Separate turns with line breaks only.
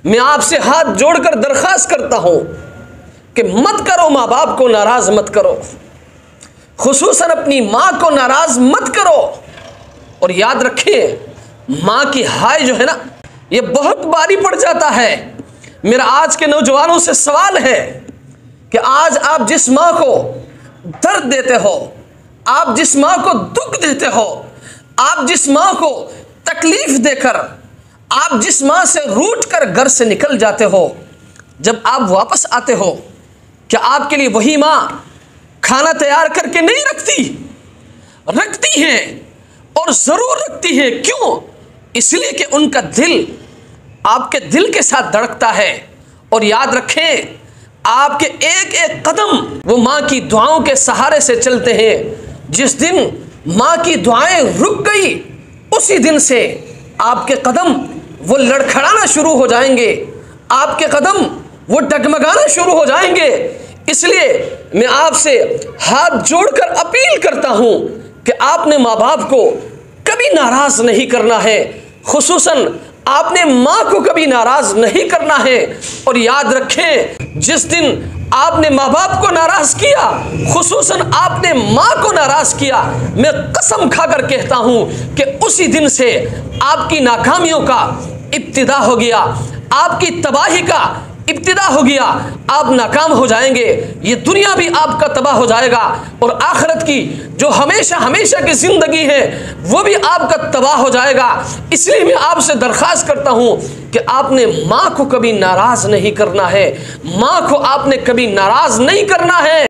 मैं आपसे हाथ जोड़कर दरख्वास्त करता हूं कि मत करो, माँ बाप को नाराज मत करो, खुसूसन अपनी माँ को नाराज मत करो। और याद रखें, माँ की हाय जो है ना, ये बहुत भारी पड़ जाता है। मेरा आज के नौजवानों से सवाल है कि आज आप जिस माँ को दर्द देते हो, आप जिस माँ को दुख देते हो, आप जिस माँ को तकलीफ देकर, आप जिस माँ से रूठ कर घर से निकल जाते हो, जब आप वापस आते हो, क्या आपके लिए वही माँ खाना तैयार करके नहीं रखती? रखती है, और ज़रूर रखती है। क्यों? इसलिए कि उनका दिल आपके दिल के साथ धड़कता है। और याद रखें, आपके एक एक कदम वो माँ की दुआओं के सहारे से चलते हैं। जिस दिन माँ की दुआएं रुक गई, उसी दिन से आपके कदम वो लड़खड़ाना शुरू हो जाएंगे, आपके कदम वो डगमगाना शुरू हो जाएंगे। इसलिए मैं आपसे हाथ जोड़कर अपील करता हूं कि आपने माँ बाप को कभी नाराज नहीं करना है, खुसूसन आपने माँ को कभी नाराज नहीं करना है। और याद रखें, जिस दिन आपने माँ बाप को नाराज किया, खुसूसन आपने माँ को नाराज किया, मैं कसम खाकर कहता हूं कि उसी दिन से आपकी नाकामियों का इब्तिदा हो गया, आपकी तबाही का इब्तिदा हो गया। आप नाकाम हो जाएंगे, ये दुनिया भी आपका तबाह हो जाएगा, और आखिरत की जो हमेशा हमेशा की ज़िंदगी है वो भी आपका तबाह हो जाएगा। इसलिए मैं आपसे दरख्वास्त करता हूँ कि आपने माँ को कभी नाराज़ नहीं करना है, माँ को आपने कभी नाराज़ नहीं करना है।